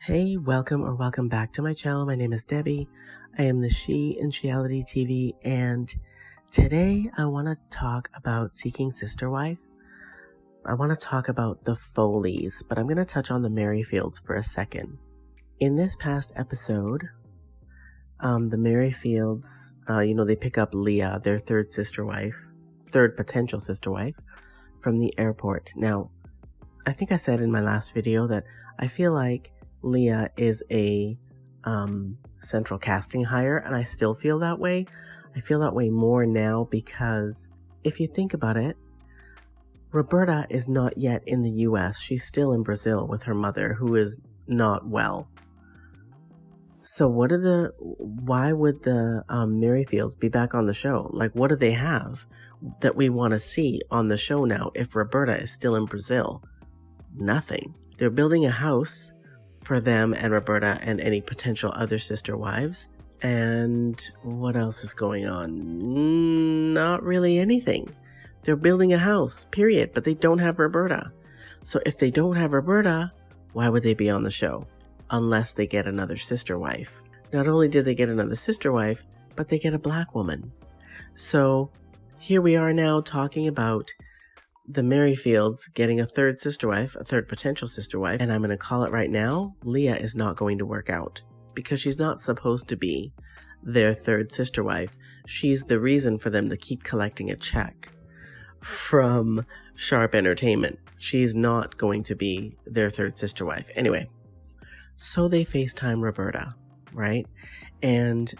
Hey, welcome back to my channel. My name is Debbie. I am the She in Sheality TV, and today I want to talk about Seeking Sister Wife. I want to talk about the Foleys, but I'm going to touch on the Merrifields for a second. In this past episode, the Merrifields, they pick up Leah, their third potential sister wife, from the airport. Now, I think I said in my last video that I feel like Leah is a central casting hire, and I still feel that way. I feel that way more now because if you think about it, Roberta is not yet in the US. She's still in Brazil with her mother, who is not well. So why would the Merrifields be back on the show? Like, what do they have that we want to see on the show now if Roberta is still in Brazil? Nothing. They're building a house for them and Roberta and any potential other sister wives. And what else is going on? Not really anything. They're building a house, period, but they don't have Roberta. So if they don't have Roberta, why would they be on the show? Unless they get another sister wife. Not only did they get another sister wife, but they get a black woman. So here we are now talking about the Merrifields getting a third potential sister wife, and I'm going to call it right now, Leah is not going to work out because she's not supposed to be their third sister wife. She's the reason for them to keep collecting a check from Sharp Entertainment. She's not going to be their third sister wife. Anyway, so they FaceTime Roberta, right? And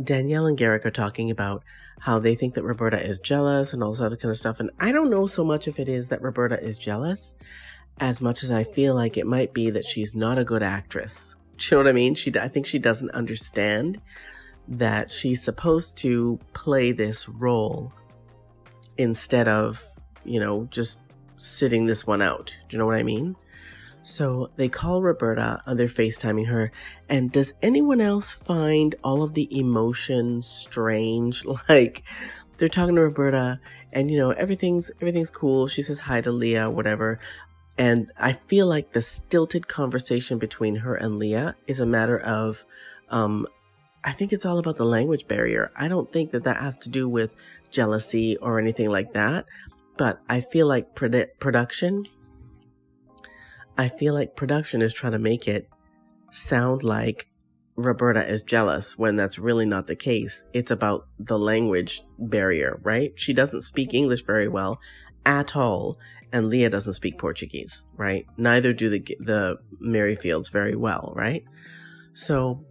Danielle and Garrick are talking about how they think that Roberta is jealous and all this other kind of stuff. And I don't know so much if it is that Roberta is jealous as much as I feel like it might be that she's not a good actress. Do you know what I mean? I think she doesn't understand that she's supposed to play this role instead of, just sitting this one out. Do you know what I mean? So they call Roberta, they're FaceTiming her, and does anyone else find all of the emotions strange? Like, they're talking to Roberta, and everything's cool. She says hi to Leah, whatever. And I feel like the stilted conversation between her and Leah is a matter of, I think it's all about the language barrier. I don't think that has to do with jealousy or anything like that, but I feel like production is trying to make it sound like Roberta is jealous when that's really not the case. It's about the language barrier, right? She doesn't speak English very well at all, and Leah doesn't speak Portuguese, right? Neither do the Merrifields very well, right? So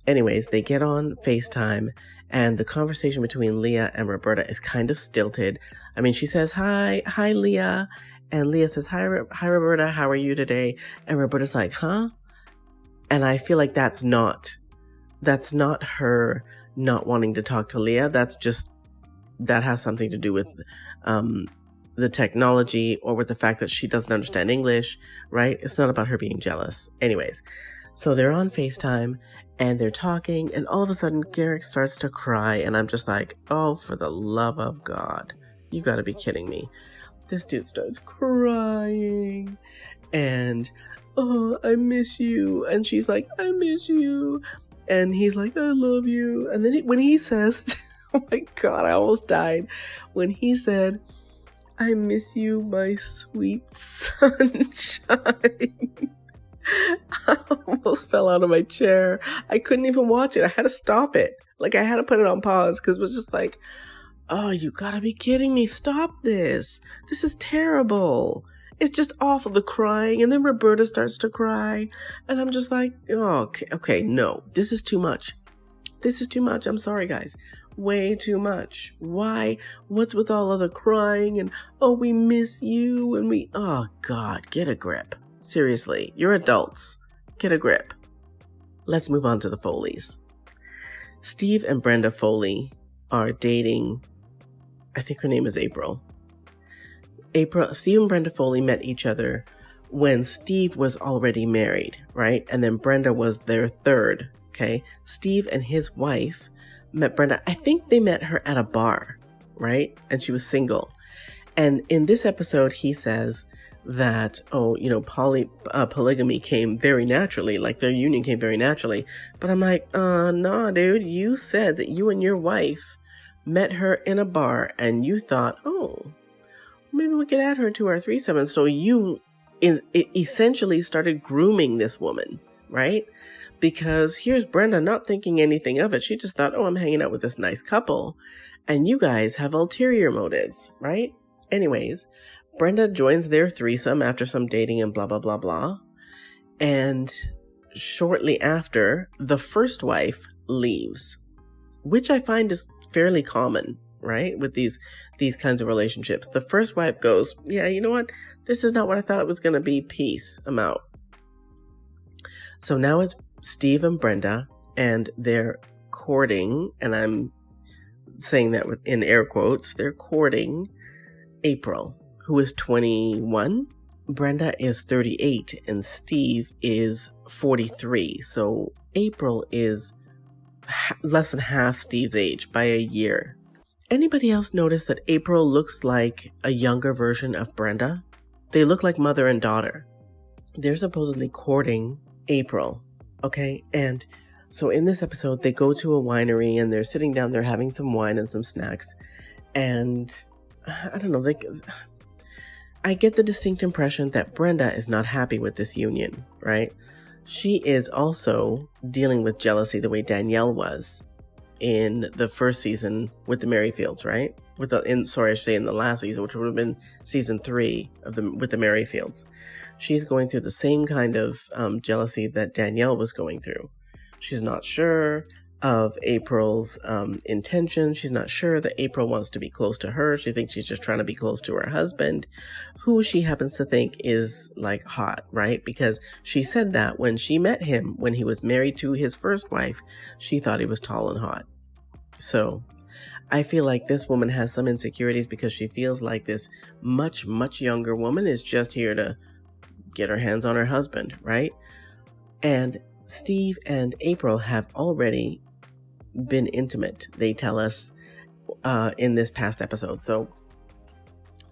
anyways, they get on FaceTime, and the conversation between Leah and Roberta is kind of stilted. I mean, she says, hi Leah. And Leah says, hi, Roberta, how are you today? And Roberta's like, huh? And I feel like that's not her not wanting to talk to Leah. That has something to do with the technology or with the fact that she doesn't understand English, right? It's not about her being jealous. Anyways, so they're on FaceTime and they're talking, and all of a sudden Garrick starts to cry, and I'm just like, oh, for the love of God, you gotta be kidding me. This dude starts crying, and, oh, I miss you. And she's like, I miss you. And he's like, I love you. And then when he says, oh my God, I almost died. When he said, I miss you, my sweet sunshine. I almost fell out of my chair. I couldn't even watch it. I had to stop it. Like, I had to put it on pause because it was just like, oh, you gotta be kidding me. Stop this. This is terrible. It's just awful, the crying. And then Roberta starts to cry. And I'm just like, oh, okay, no. This is too much. I'm sorry, guys. Way too much. Why? What's with all of the crying? And, oh, we miss you. And oh, God, get a grip. Seriously, you're adults. Get a grip. Let's move on to the Foleys. Steve and Brenda Foley are dating. I think her name is April. Steve and Brenda Foley met each other when Steve was already married, right? And then Brenda was their third, okay? Steve and his wife met Brenda. I think they met her at a bar, right? And she was single. And in this episode, he says, that, polygamy came very naturally, like their union came very naturally. But I'm like, nah, dude, you said that you and your wife met her in a bar and you thought, oh, maybe we could add her to our threesome. And so you essentially started grooming this woman, right? Because here's Brenda not thinking anything of it. She just thought, oh, I'm hanging out with this nice couple. And you guys have ulterior motives, right? Anyways, Brenda joins their threesome after some dating and blah, blah, blah, blah. And shortly after, the first wife leaves, which I find is fairly common, right? With these kinds of relationships. The first wife goes, yeah, you know what? This is not what I thought it was going to be. Peace. I'm out. So now it's Steve and Brenda, and they're courting, and I'm saying that in air quotes, they're courting April, who is 21. Brenda is 38 and Steve is 43. So April is less than half Steve's age by a year. Anybody else notice that April looks like a younger version of Brenda? They look like mother and daughter. They're supposedly courting April, okay? And so in this episode, they go to a winery and they're sitting down, they're having some wine and some snacks. And I don't know, I get the distinct impression that Brenda is not happy with this union, right? She is also dealing with jealousy the way Danielle was in the first season with the Merrifields, right? In the last season, which would have been season 3 with the Merrifields. She's going through the same kind of jealousy that Danielle was going through. She's not sure of April's intention. She's not sure that April wants to be close to her. She thinks she's just trying to be close to her husband, who she happens to think is like hot, right? Because she said that when she met him, when he was married to his first wife, she thought he was tall and hot. So I feel like this woman has some insecurities because she feels like this much, much younger woman is just here to get her hands on her husband, right? And Steve and April have already been intimate, they tell us in this past episode. So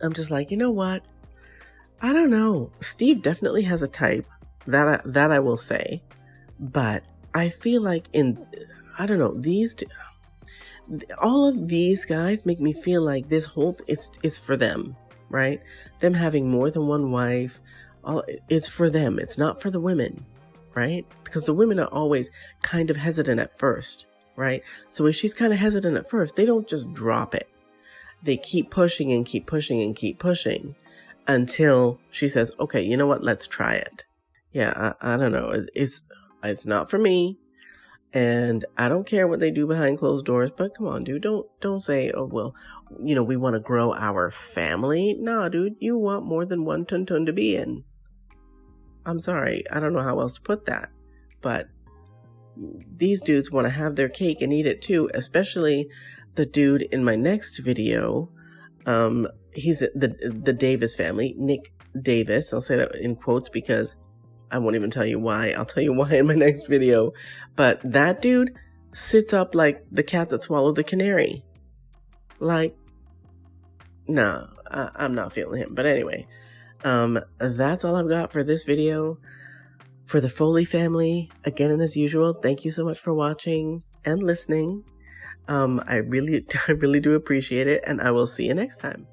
I'm just like, you know what? I don't know. Steve definitely has a type, that I will say. But I feel like I don't know, all of these guys make me feel like this whole, it's for them, right? Them having more than one wife, it's for them. It's not for the women, right? Because the women are always kind of hesitant at first, right? So if she's kind of hesitant at first, they don't just drop it. They keep pushing and keep pushing and keep pushing until she says, okay, you know what? Let's try it. Yeah, I don't know. It's not for me. And I don't care what they do behind closed doors, but come on, dude, don't say, oh, well, we want to grow our family. Nah, dude, you want more than one tuntun to be in. I'm sorry. I don't know how else to put that. But these dudes want to have their cake and eat it too, especially the dude in my next video. He's the Davis family, Nick Davis. I'll say that in quotes because I won't even tell you why. I'll tell you why in my next video. But that dude sits up like the cat that swallowed the canary. Like, nah, I'm not feeling him. But anyway, that's all I've got for this video. For the Foley family, again and as usual, thank you so much for watching and listening. I really do appreciate it, and I will see you next time.